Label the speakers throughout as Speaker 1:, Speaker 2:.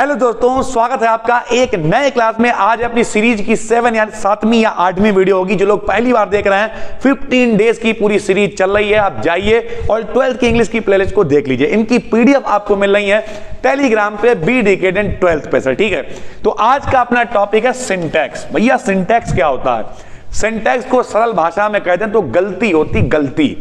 Speaker 1: Hello दोस्तों, स्वागत है आपका एक नए क्लास में। आज अपनी सीरीज की 7 यानी 7वीं या 8वीं वीडियो होगी। जो लोग पहली बार देख रहे हैं, 15 डेज की पूरी सीरीज चल रही है। आप जाइए और 12th की इंग्लिश की प्लेलिस्ट को देख लीजिए। इनकी पीडीएफ आपको मिल रही है टेलीग्राम पे बी डिकेडेंट 12th पे सर, ठीक है। तो आज का अपना टॉपिक है सिंटैक्स। भैया सिंटैक्स क्या होता है? सिंटैक्स को सरल भाषा में कहते हैं तो गलती होती गलती।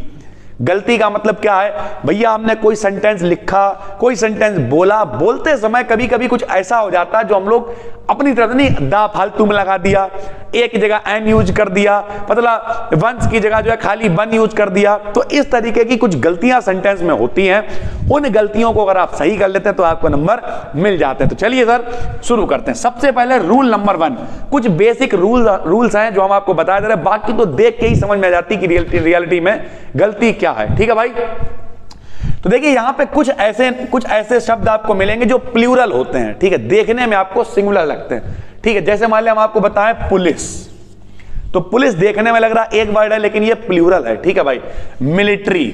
Speaker 1: गलती का मतलब क्या है भैया? हमने कोई सेंटेंस लिखा, कोई सेंटेंस बोला, बोलते समय कभी कभी कुछ ऐसा हो जाता है जो हम लोग अपनी तरफ नहीं, दा फालतू में लगा दिया, एक जगह एन यूज कर दिया, मतलब वंस की जगह जो है खाली वन यूज कर दिया। तो इस तरीके की कुछ गलतियां सेंटेंस में होती हैं। उन गलतियों को अगर आप सही कर लेते हैं तो आपको नंबर मिल जाते हैं। तो चलिए सर शुरू करते हैं। सबसे पहले रूल नंबर 1, कुछ बेसिक रूल्स हैं जो हम आपको बता दे रहे हैं। बाकी तो देख के ही समझ में आ जाती कि रियलिटी में गलती क्या है, ठीक है भाई। तो देखिए यहां पे कुछ ऐसे शब्द आपको मिलेंगे जो प्लूरल होते हैं, ठीक है, देखने में आपको सिंगुलर लगते हैं, ठीक है। जैसे मान लिया हम आपको बताएं पुलिस, तो पुलिस देखने में लग रहा है एक वर्ड है लेकिन ये प्लूरल है, ठीक है भाई। मिलिट्री,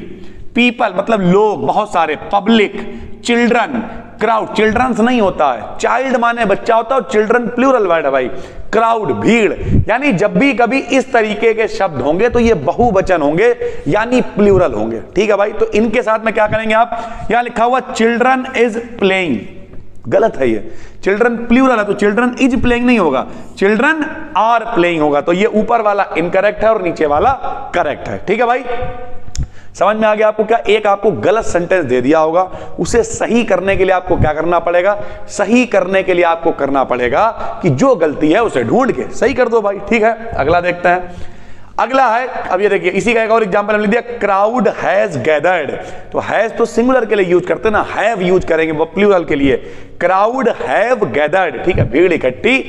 Speaker 1: पीपल मतलब लोग बहुत सारे, पब्लिक, चिल्ड्रन, क्राउड, चिल्ड्रंस नहीं होता है, चाइल्ड माने बच्चा होता है और चिल्ड्रन प्लूरल वर्ड है भाई। क्राउड भीड़, यानी जब भी कभी इस तरीके के शब्द होंगे तो ये बहुवचन होंगे यानी प्लूरल होंगे, ठीक है भाई। तो इनके साथ में क्या करेंगे आप? यहां लिखा हुआ चिल्ड्रन इज प्लेइंग, गलत है ये। चिल्ड्रन प्लूरल है तो चिल्ड्रन इज प्लेइंग नहीं होगा, चिल्ड्रन आर प्लेइंग होगा। तो ये ऊपर वाला इनकरेक्ट है और नीचे वाला करेक्ट है, ठीक है भाई। समझ में आ गया आपको? क्या एक आपको गलत सेंटेंस दे दिया होगा, उसे सही करने के लिए आपको क्या करना पड़ेगा? सही करने के लिए आपको करना पड़ेगा कि जो गलती है उसे ढूंढ के सही कर दो भाई, ठीक है। अगला देखते हैं। अगला है, अब ये देखिए इसी का एक और एग्जांपल हमने दिया, क्राउड हैज गैदर्ड। तो हैज तो सिंगुलर के लिए यूज करते हैं ना, हैव यूज करेंगे वो प्लूरल के लिए। क्राउड हैव गैदर्ड, ठीक है, भीड़ इकट्ठी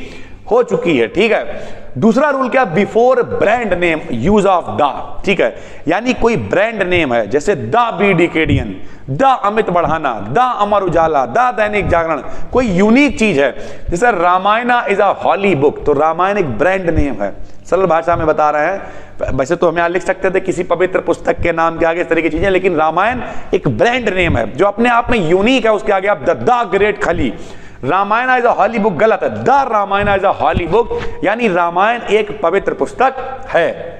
Speaker 1: हो चुकी है, ठीक है। दूसरा रूल क्या? Before brand name use of the, ठीक है। यानी कोई ब्रांड नेम है जैसे the B decadian, the Amit बढ़ाना, द अमर उजाला, द दैनिक जागरण, कोई यूनिक चीज है। जैसे Ramayana is a holy book, तो रामायण एक ब्रांड नेम है, सरल भाषा में बता रहे हैं। वैसे तो हम यहां लिख सकते थे किसी पवित्र पुस्तक के नाम के आगे इस तरह की चीजें, लेकिन रामायण एक ब्रांड नेम है जो अपने आप में यूनिक है। उसके आगे आप the great Khali, Ramayana is a holy book गलत है, the Ramayana is a holy book, यानी रामायण एक पवित्र पुस्तक है।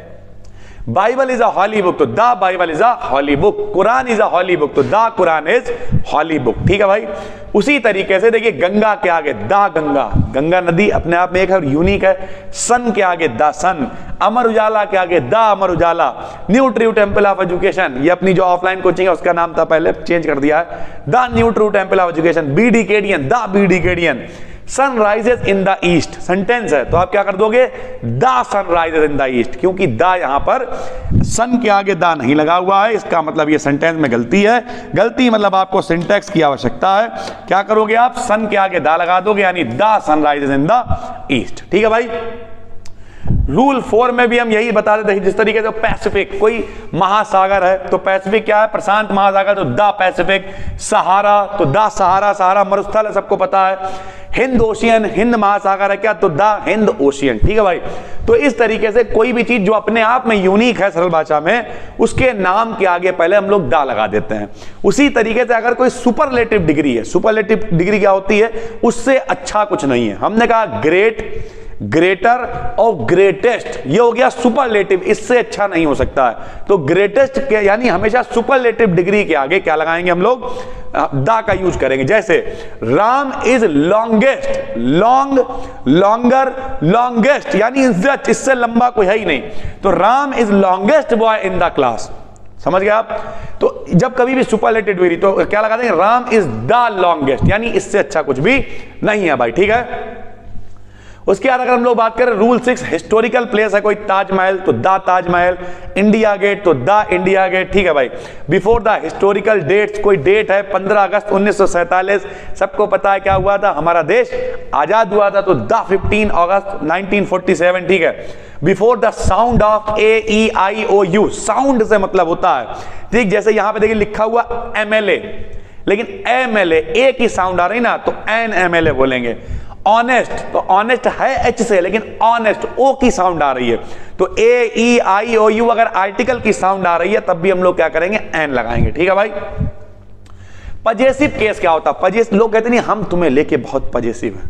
Speaker 1: Bible is a holy book, तो the Bible is a holy book. Quran is a holy book, तो the Quran is holy book, ठीक है भाई। उसी तरीके से देखिए गंगा के आगे द गंगा, गंगा नदी अपने आप में एक है, यूनिक है। सन के आगे द सन, अमर उजाला के आगे the Amar Ujala. New true temple of education, ये अपनी जो ऑफलाइन कोचिंग है उसका नाम था, पहले चेंज कर दिया है, the new true temple of education. B decadian, the B decadian. Sun rises in the east, sentence है तो आप क्या कर दोगे? The sun rises in the east, क्योंकि द यहां पर सन के आगे द नहीं लगा हुआ है, इसका मतलब ये सेंटेंस में गलती है। गलती मतलब आपको सिंटैक्स की आवश्यकता है। क्या करोगे आप? सन के आगे द लगा दोगे यानी the sun rises in the east, ठीक है भाई। रूल 4 में भी हम यही बता देते हैं, जिस तरीके से पैसिफिक, कोई महासागर है तो पैसिफिक क्या है? प्रशांत महासागर, तो द पैसिफिक। सहारा, तो द सहारा, सहारा मरुस्थल है, सबको पता है। हिंद ओशियन, हिंद महासागर है क्या? तो द हिंद ओशियन, ठीक है भाई। तो इस तरीके से कोई भी चीज जो अपने आप में यूनिक है सरल भाषा में, उसके नाम के आगे पहले हम लोग द लगा देते हैं। उसी तरीके से अगर कोई सुपरलेटिव डिग्री है, सुपरलेटिव डिग्री क्या होती है? उससे अच्छा कुछ नहीं है। हमने कहा ग्रेट, ग्रेटर और ग्रेटेस्ट, ये हो गया सुपरलेटिव, इससे अच्छा नहीं हो सकता है। तो ग्रेटेस्ट के यानी हमेशा सुपरलेटिव डिग्री के आगे क्या लगाएंगे हम लोग? दा का यूज करेंगे। जैसे Ram is longest, long, longer, longest, यानी इससे लंबा कोई है ही नहीं। तो Ram is longest boy in the class, समझ गए आप? तो जब कभी भी सुपरलेटिव डिग्री तो क्या लगा देंगे? राम इज द लॉन्गेस्ट, यानी इससे अच्छा कुछ भी नहीं है भाई, ठीक है। उसके बाद अगर हम लोग बात करें रूल 6, हिस्टोरिकल प्लेस है कोई, ताजमहल तो द ताजमहल, इंडिया गेट तो द इंडिया गेट, ठीक है भाई। बिफोर द हिस्टोरिकल डेट्स, कोई डेट है 15 अगस्त 1947, सबको पता है क्या हुआ था, हमारा देश आजाद हुआ था, तो द 15 अगस्त 1947, ठीक है। Before the sound of AEIOU, sound से मतलब होता है, ठीक। जैसे यहां पे देखिए लिखा हुआ MLA, लेकिन MLA एक ही साउंड आ रही ना, तो NMLA बोलेंगे। ऑनेस्ट, तो ऑनेस्ट है एच से, लेकिन ऑनेस्ट ओ की साउंड आ रही है, तो AEIOU अगर आर्टिकल की साउंड आ रही है तब भी हम लोग क्या करेंगे? एन लगाएंगे, ठीक है भाई। पजेसिव केस क्या होता है? पजेसिव लोग कहते नहीं हम तुम्हें लेके बहुत पजेसिव है,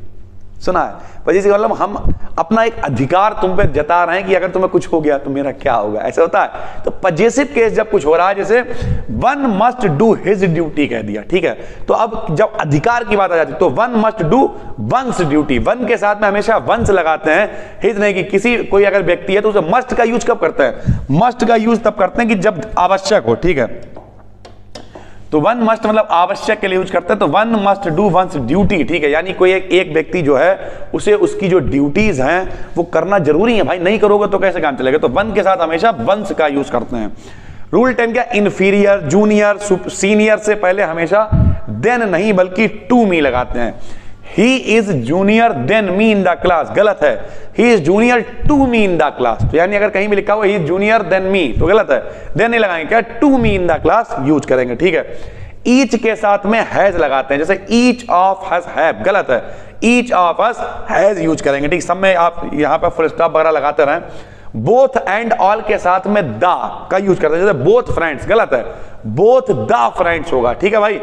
Speaker 1: सुना है? पजेसिव मतलब हम अपना एक अधिकार तुम पे जता रहे हैं कि अगर तुम्हें कुछ हो गया तो मेरा क्या होगा, ऐसा होता है। तो पजेसिव केस जब कुछ हो रहा है, जैसे one must do his duty कह दिया, ठीक है, तो अब जब अधिकार की बात आ जाती है तो one must do once duty. One के साथ में हमेशा वंस लगाते हैं, हिज नहीं, कि किसी कोई अगर व्यक्ति है तो उसे मस्ट का यूज कब करते हैं? मस्ट का यूज तब करते हैं कि जब आवश्यक हो, ठीक है। तो वन मस्ट मतलब आवश्यक के लिए यूज करते हैं, तो one must do once duty, ठीक है, यानी कोई एक व्यक्ति जो है उसे उसकी जो ड्यूटीज हैं वो करना जरूरी है भाई, नहीं करोगे तो कैसे काम चलेगा, तो वन के साथ हमेशा वंस का यूज करते हैं। रूल 10 क्या? इन्फीरियर, जूनियर, सीनियर से पहले हमेशा देन नहीं बल्कि टू मी लगाते हैं। He is junior than me in the class, गलत है, he is junior to me in the class, तो यानी अगर कहीं भी लिखा हुआ he is junior than me तो गलत है, देन नहीं लगाएंगे, क्या? To me in the class use करेंगे, ठीक है। ईच के साथ में हैज लगाते हैं, जैसे ईच ऑफ अस हैव, गलत है, each of us has use करेंगे, ठीक। सब में आप यहां पर फुल स्टॉप वगैरह लगाते रहें। बोथ एंड ऑल के साथ में द का यूज करते हैं, जैसे बोथ फ्रेंड्स, गलत है, बोथ द फ्रेंड्स होगा, ठीक है भाई।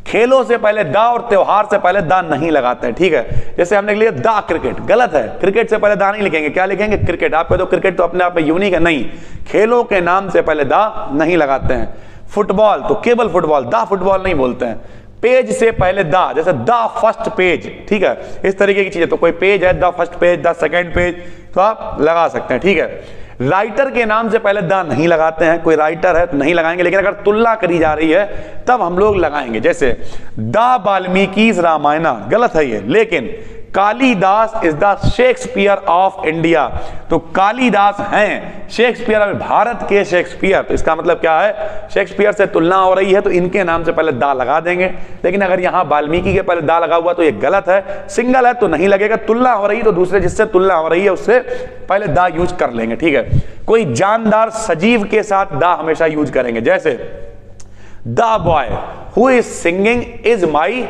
Speaker 1: खेलों से पहले दा और त्योहार से पहले दा नहीं लगाते हैं, ठीक है। जैसे हमने लिया दा क्रिकेट, गलत है, क्रिकेट से पहले दा नहीं लिखेंगे, क्या लिखेंगे? क्रिकेट। आप कह दो क्रिकेट तो अपने आप में यूनिक है, नहीं, खेलों के नाम से पहले दा नहीं लगाते हैं। फुटबॉल तो केवल फुटबॉल, दा फुटबॉल नहीं बोलते हैं। पेज से पहले दा, जैसे द फर्स्ट पेज, ठीक है, इस तरीके की चीजें, तो कोई पेज है, the first page, the second page, तो आप लगा सकते हैं, ठीक है। राइटर के नाम से पहले द नहीं लगाते हैं, कोई राइटर है तो नहीं लगाएंगे, लेकिन अगर तुलना करी जा रही है तब हम लोग लगाएंगे, जैसे द वाल्मीकि's रामायण, गलत है ये, लेकिन Kalidas is the Shakespeare of India, तो कालिदास हैं शेक्सपियर, भारत के शेक्सपियर, तो इसका मतलब क्या है? शेक्सपियर से तुलना हो रही है तो इनके नाम से पहले दा लगा देंगे, लेकिन अगर यहां वाल्मीकि के पहले दा लगा हुआ तो ये गलत है, सिंगल है तो नहीं लगेगा, तुलना हो रही है तो दूसरे जिससे तुलना हो रही है उससे पहले दा यूज कर लेंगे, ठीक है। कोई जानदार सजीव के साथ दा हमेशा यूज करेंगे, जैसे the boy who is singing is my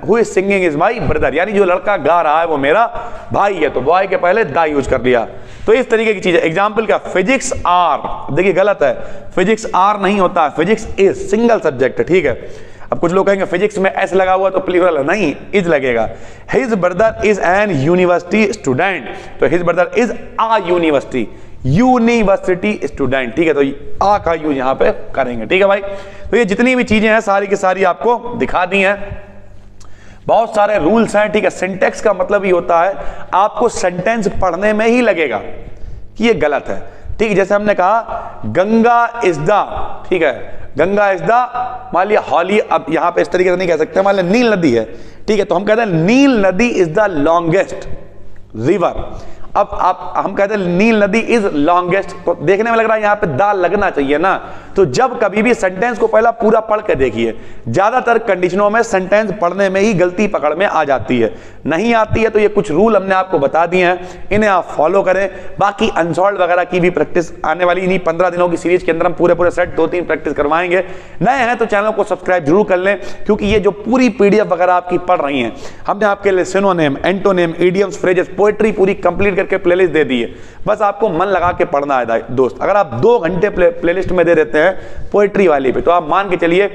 Speaker 1: who is singing is my brother, यानी जो लड़का गा रहा है वो मेरा भाई है, तो बॉय के पहले दा यूज कर दिया। तो इस तरीके की चीज है। एग्जाम्पल क्या? फिजिक्स आर, देखिए गलत है, फिजिक्स आर नहीं होता, फिजिक्स इज सिंगल सब्जेक्ट है, ठीक है। अब कुछ लोग कहेंगे फिजिक्स में एस लगा हुआ तो प्लूरल है, नहीं, इज लगेगा। His brother is an university student, तो his brother is a university student, ठीक है, तो आ का यूज यहां पे करेंगे, ठीक है भाई। तो ये जितनी भी चीजें हैं सारी की सारी आपको दिखा दी हैं, बहुत सारे रूल्स हैं, ठीक है। सिंटेक्स का मतलब ही होता है आपको सेंटेंस पढ़ने में ही लगेगा कि ये गलत है, ठीक है। जैसे हमने कहा गंगा इज द, ठीक है, गंगा इज द, मान लिया हॉली, अब यहां पे इस तरीके से नहीं कह सकते, मान लिया नील नदी है, ठीक है, तो हम कहते हैं नील नदी इज द लॉन्गेस्ट रिवर। अब हम कहते हैं नील नदी इज लॉन्गेस्ट, तो देखने में लग रहा है यहां पे दा लगना चाहिए ना, तो जब कभी भी सेंटेंस को पहला पूरा पढ़ के देखिए, ज्यादातर कंडीशनों में सेंटेंस पढ़ने में ही गलती पकड़ में आ जाती है, नहीं आती है तो ये कुछ रूल हमने आपको बता दिए हैं, इन्हें आप फॉलो करें। बाकी अनसॉल्व वगैरह की भी प्रैक्टिस आने वाली इन्हीं 15 दिनों की सीरीज के अंदर हम पूरे सेट 2-3 प्रैक्टिस करवाएंगे। नए हैं तो चैनल को सब्सक्राइब जरूर कर लें, क्योंकि ये जो पूरी पीडीएफ वगैरह आपकी पढ़ रही हैं, हमने आपके लिए synonym, antonym, idioms, phrases, poetry पूरी कंप्लीट करके प्लेलिस्ट दे दी है, बस आपको मन लगा के पढ़ना है दोस्त। अगर आप 2 घंटे प्लेलिस्ट में दे देते हैं पोएट्री वाली पे, तो आप मान के चलिए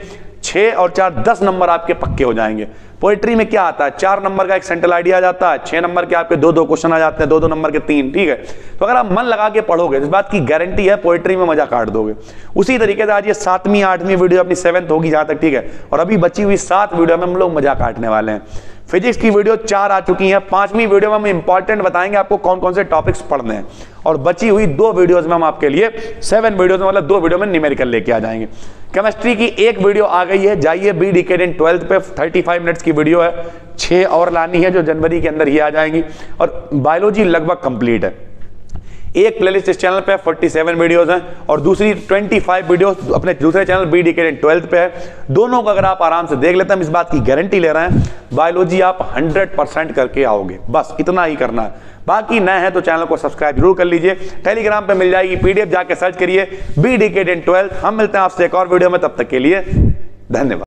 Speaker 1: 6 और 4 10 नंबर आपके पक्के हो जाएंगे। पोएट्री में क्या आता है? 4 नंबर का एक सेंट्रल आइडिया आ जाता है, 6 नंबर के आपके 2-2 क्वेश्चन आ जाते हैं, 2-2 नंबर के 3, ठीक है। तो अगर आप मन लगा के पढ़ोगे, इस बात की गारंटी है पोएट्री में मजा काट दोगे। उसी तरीके से आज ये 7वीं 8वीं वीडियो अपनी 7th होगी जहां तक, ठीक है, और अभी बची हुई 7 वीडियो में हम लोग मजा काटने वाले हैं। फिजिक्स की वीडियो 4 आ चुकी हैं, 5वीं वीडियो में हम इंपॉर्टेंट बताएंगे आपको कौन कौन से टॉपिक्स पढ़ने हैं, और बची हुई 2 वीडियोस में हम आपके लिए 7 वीडियोस में, मतलब 2 वीडियो में न्यूमेरिकल लेके आ जाएंगे। केमिस्ट्री की 1 वीडियो आ गई है, जाइए बी डिकेडेंट 12th पे 35 मिनट्स की वीडियो है, 6 और लानी है जो जनवरी के अंदर ही आ जाएंगी, और बायोलॉजी लगभग कंप्लीट है। एक प्लेलिस्ट इस चैनल पे 47 वीडियोस हैं, और दूसरी 25 वीडियोस अपने दूसरे चैनल बी डिकेडेंट 12th पे है। दोनों को अगर आप आराम से देख लेते हैं, हम इस बात की गारंटी ले रहे हैं, बायोलॉजी आप 100% करके आओगे, बस इतना ही करना है। बाकी नए हैं तो चैनल को सब्सक्राइब जरूर कर लीजिए। टेलीग्राम पे मिल जाएगी पीडीएफ, जाके सर्च करिए बी डिकेडेंट 12th। हम मिलते हैं आपसे एक और वीडियो में, तब तक के लिए धन्यवाद।